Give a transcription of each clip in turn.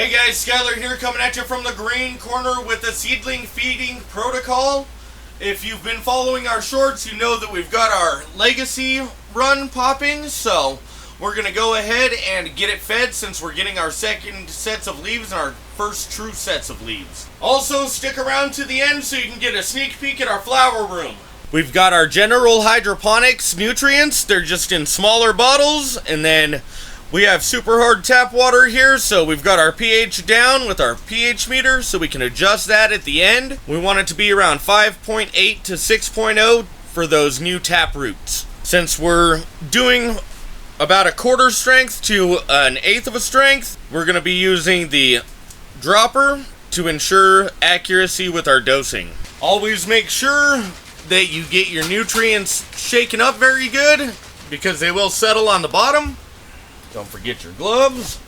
Hey guys, Skyler here coming at you from the green corner with the seedling feeding protocol. If you've been following our shorts, you know that we've got our Legacy Run popping, so we're going to go ahead and get it fed since we're getting our second sets of leaves and our first true sets of leaves. Also, stick around to the end so you can get a sneak peek at our flower room. We've got our general hydroponics nutrients. They're just in smaller bottles, and then we have super hard tap water here, so we've got our pH down with our pH meter so we can adjust that at the end. We want it to be around 5.8 to 6.0 for those new tap roots. Since we're doing about a quarter strength to an eighth of a strength, we're going to be using the dropper to ensure accuracy with our dosing. Always make sure that you get your nutrients shaken up very good because they will settle on the bottom. Don't forget your gloves.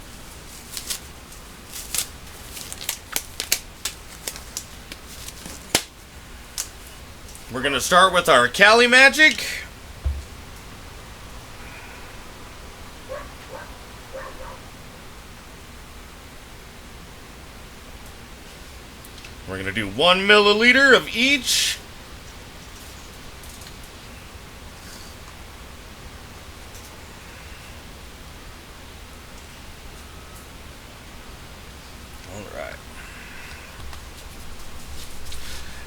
We're going to start with our CaliMagic. We're going to do 1 milliliter of each. Alright.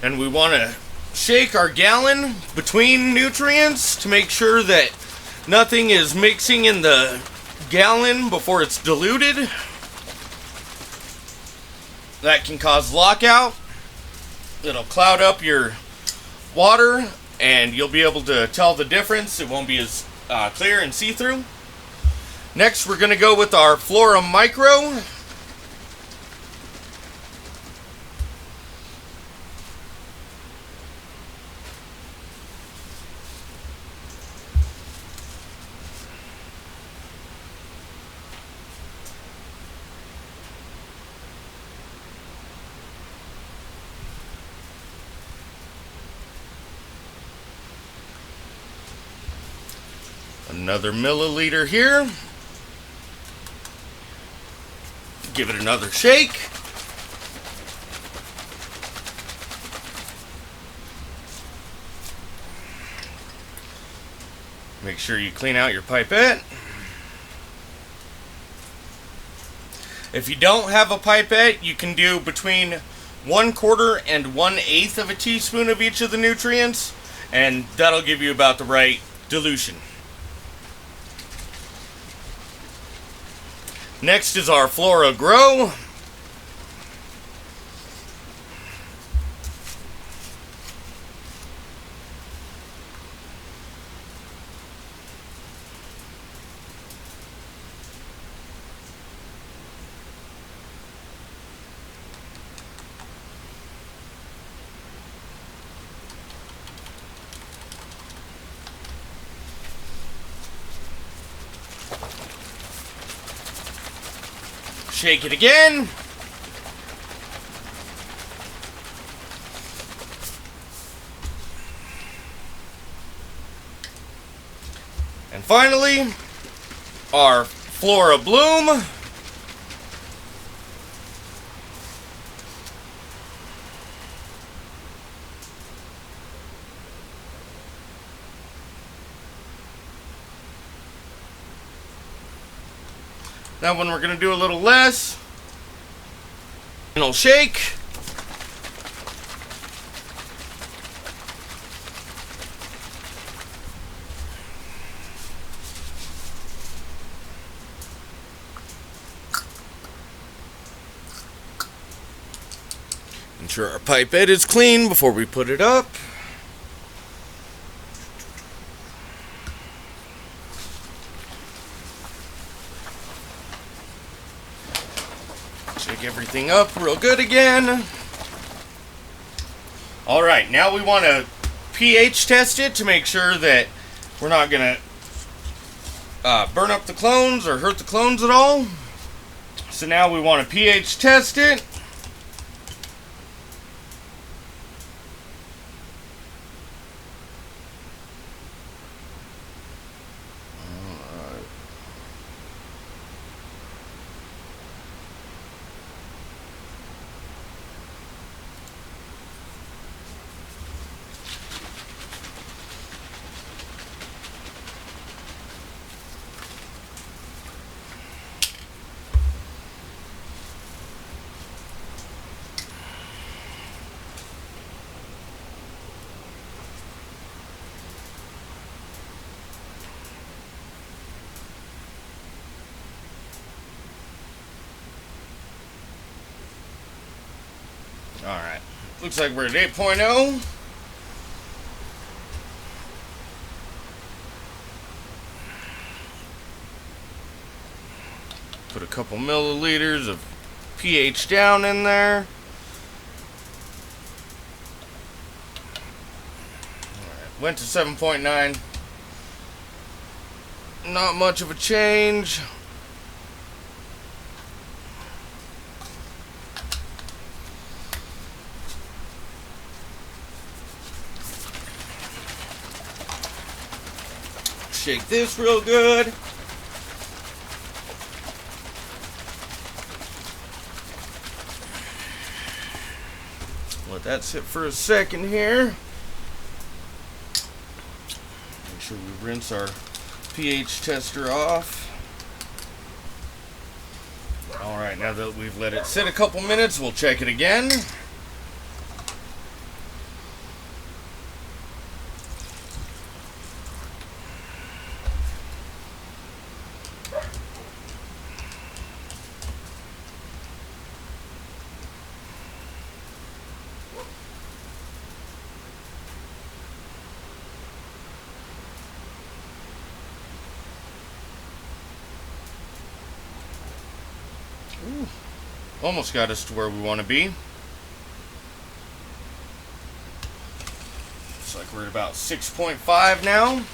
And we want to shake our gallon between nutrients to make sure that nothing is mixing in the gallon before it's diluted. That can cause lockout. It'll cloud up your water and you'll be able to tell the difference. It won't be as clear and see-through. Next, we're going to go with our Flora Micro. Another milliliter here. Give it another shake. Make sure you clean out your pipette. If you don't have a pipette, you can do between 1/4 and 1/8 of a teaspoon of each of the nutrients, and that'll give you about the right dilution. Next is our Flora Grow. Shake it again. And finally, our Flora Bloom. That one we're going to do a little less. And it'll shake. Ensure our pipette is clean before we put it up. Shake everything up real good again. Alright, now we want to pH test it to make sure that we're not going to burn up the clones or hurt the clones at all. So now we want to pH test it. Alright, looks like we're at 8.0. Put a couple milliliters of pH down in there. Alright, went to 7.9. Not much of a change. Shake this real good. Let that sit for a second here. Make sure we rinse our pH tester off. Alright, now that we've let it sit a couple minutes, we'll check it again. Ooh, almost got us to where we want to be. Looks like we're at about 6.5 now.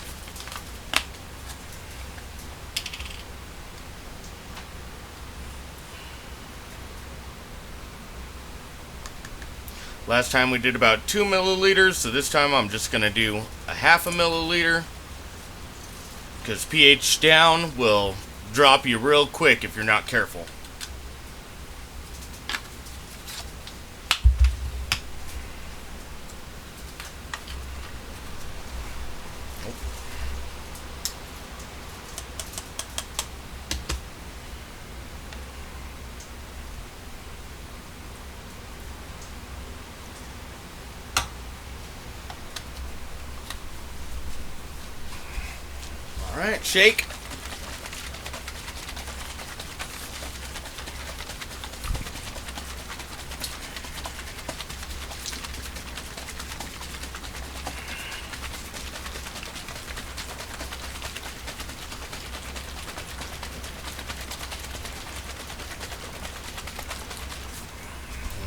Last time we did about 2 milliliters, so this time I'm just going to do a half a milliliter, because pH down will drop you real quick if you're not careful. Alright, shake.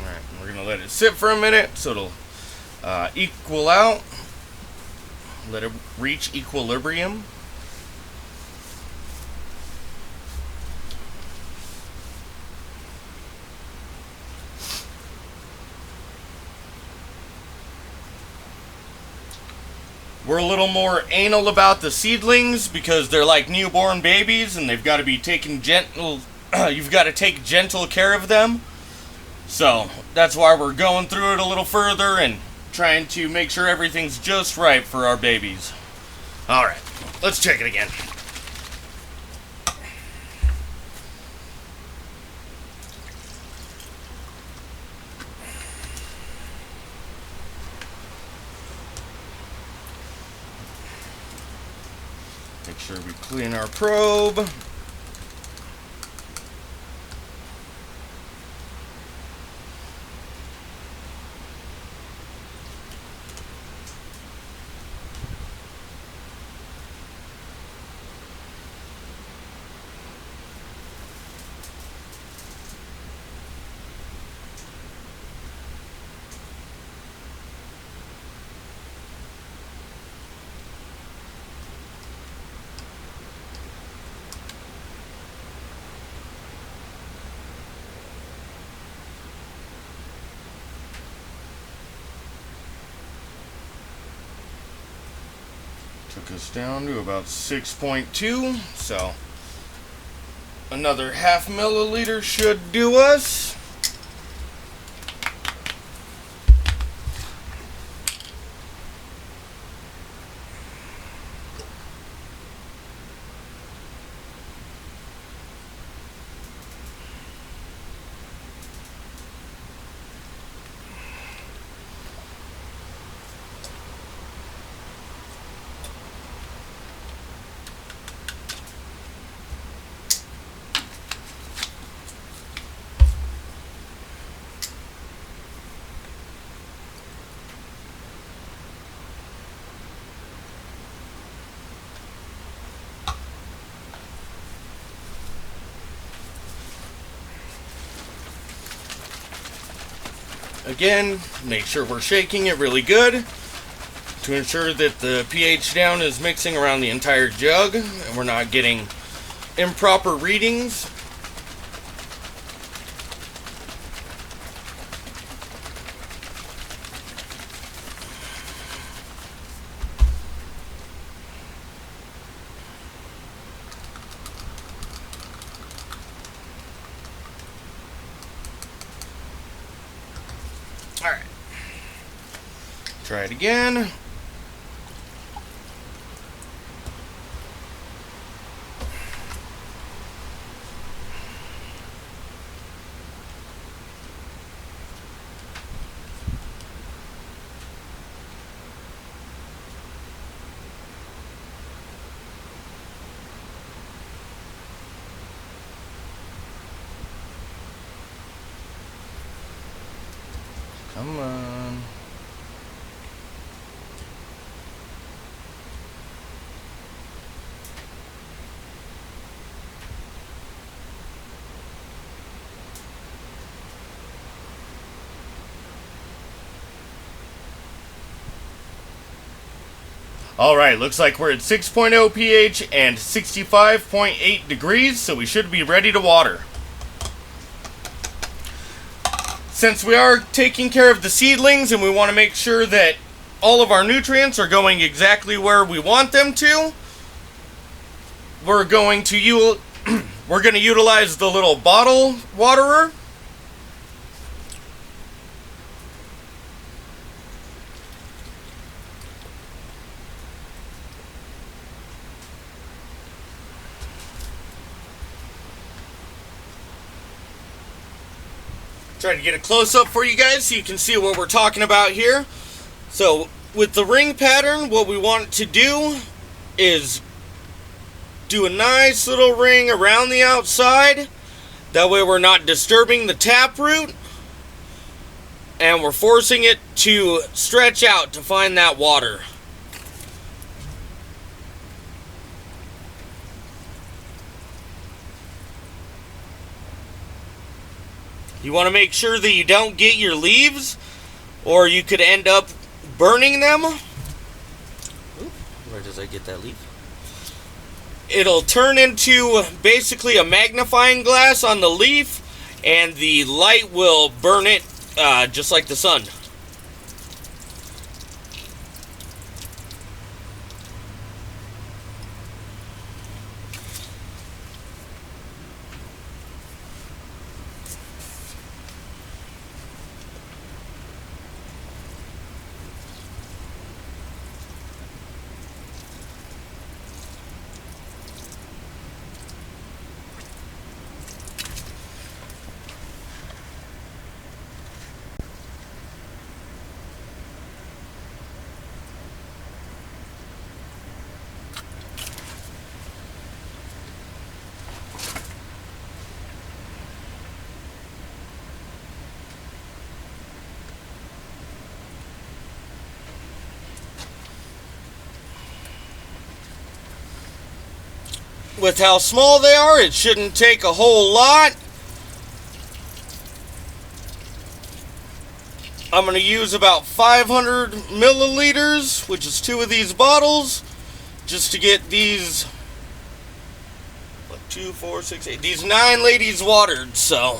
Alright, we're going to let it sit for a minute so it'll equal out. Let it reach equilibrium. We're a little more anal about the seedlings because they're like newborn babies and they've got to be taken gentle. You've got to take gentle care of them. So that's why we're going through it a little further and trying to make sure everything's just right for our babies. Alright, let's check it again. Make sure we clean our probe. Took us down to about 6.2, so another half milliliter should do us. Again, make sure we're shaking it really good to ensure that the pH down is mixing around the entire jug and we're not getting improper readings. Alright. Try it again. Come on. Alright, looks like we're at 6.0 pH and 65.8 degrees, so we should be ready to water. Since we are taking care of the seedlings and we want to make sure that all of our nutrients are going exactly where we want them to, we're going to utilize the little bottle waterer. Try to get a close-up for you guys so you can see what we're talking about here. So with the ring pattern, what we want to do is do a nice little ring around the outside. That way we're not disturbing the taproot and we're forcing it to stretch out to find that water. You want to make sure that you don't get your leaves, or you could end up burning them. Ooh, where does I get that leaf? It'll turn into basically a magnifying glass on the leaf, and the light will burn it just like the sun. With how small they are, it shouldn't take a whole lot. I'm going to use about 500 milliliters, which is 2 of these bottles, just to get these 2, 4, 6, 8, these 9 ladies watered. So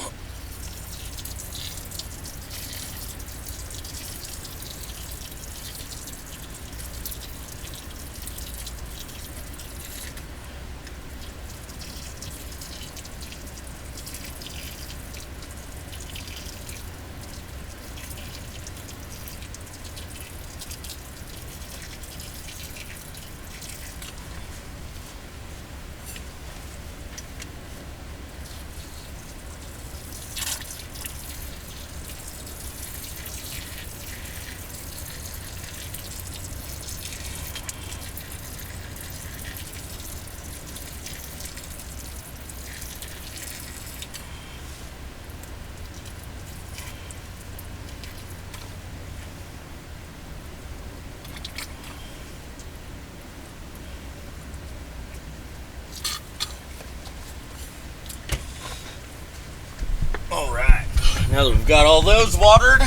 now that we've got all those watered,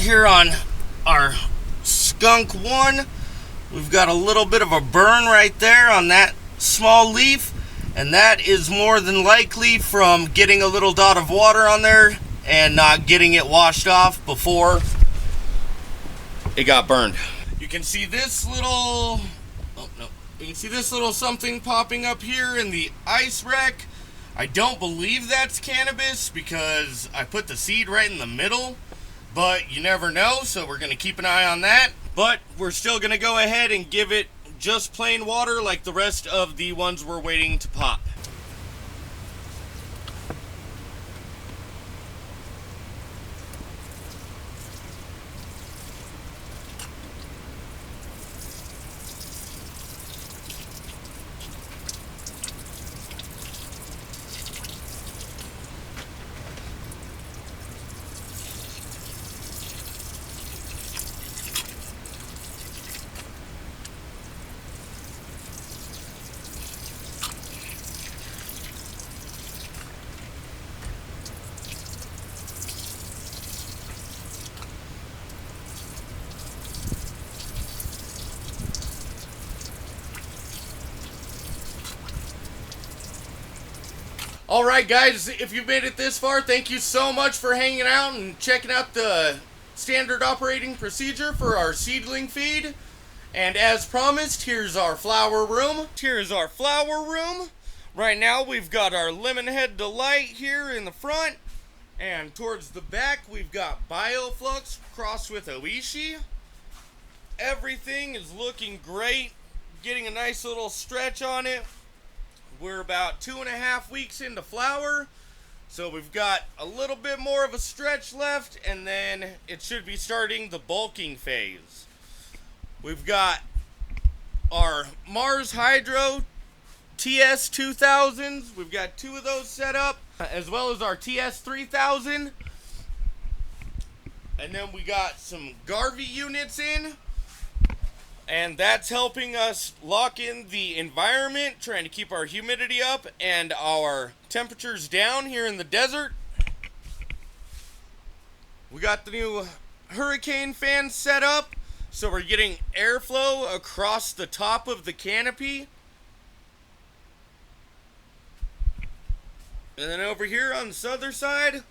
here on our skunk one. We've got a little bit of a burn right there on that small leaf, and that is more than likely from getting a little dot of water on there and not getting it washed off before it got burned. You can see this little, oh no, you can see this little something popping up here in the ice wreck. I don't believe that's cannabis because I put the seed right in the middle, but you never know, so we're going to keep an eye on that. But we're still going to go ahead and give it just plain water like the rest of the ones we're waiting to pop. Alright guys, if you've made it this far, thank you so much for hanging out and checking out the standard operating procedure for our seedling feed. And as promised, here's our flower room. Here's our flower room. Right now we've got our Lemonhead Delight here in the front. And towards the back we've got Bioflux crossed with Oishi. Everything is looking great. Getting a nice little stretch on it. We're about 2.5 weeks into flower, so we've got a little bit more of a stretch left, and then it should be starting the bulking phase. We've got our Mars Hydro TS 2000s. We've got 2 of those set up, as well as our TS 3000. And then we got some Garvey units in. And that's helping us lock in the environment, trying to keep our humidity up and our temperatures down here in the desert. We got the new hurricane fan set up, so we're getting airflow across the top of the canopy. And then over here on this other side,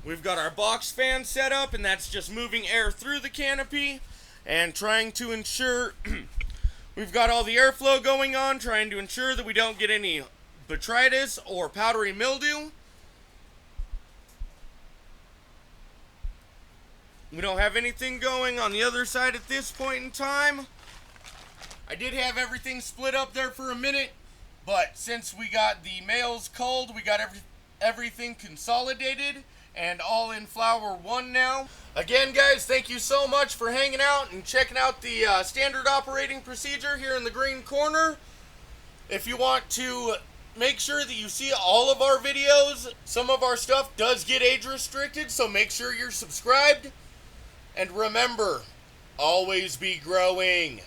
we've got our box fan set up, and that's just moving air through the canopy and trying to ensure we've got all the airflow going on, trying to ensure that we don't get any botrytis or powdery mildew. We don't have anything going on the other side at this point in time. I did have everything split up there for a minute, but since we got the males culled, we got everything consolidated and all in flower 1 now. Again guys, thank you so much for hanging out and checking out the standard operating procedure here in the green corner. If you want to make sure that you see all of our videos, some of our stuff does get age restricted, so make sure you're subscribed. And remember, always be growing.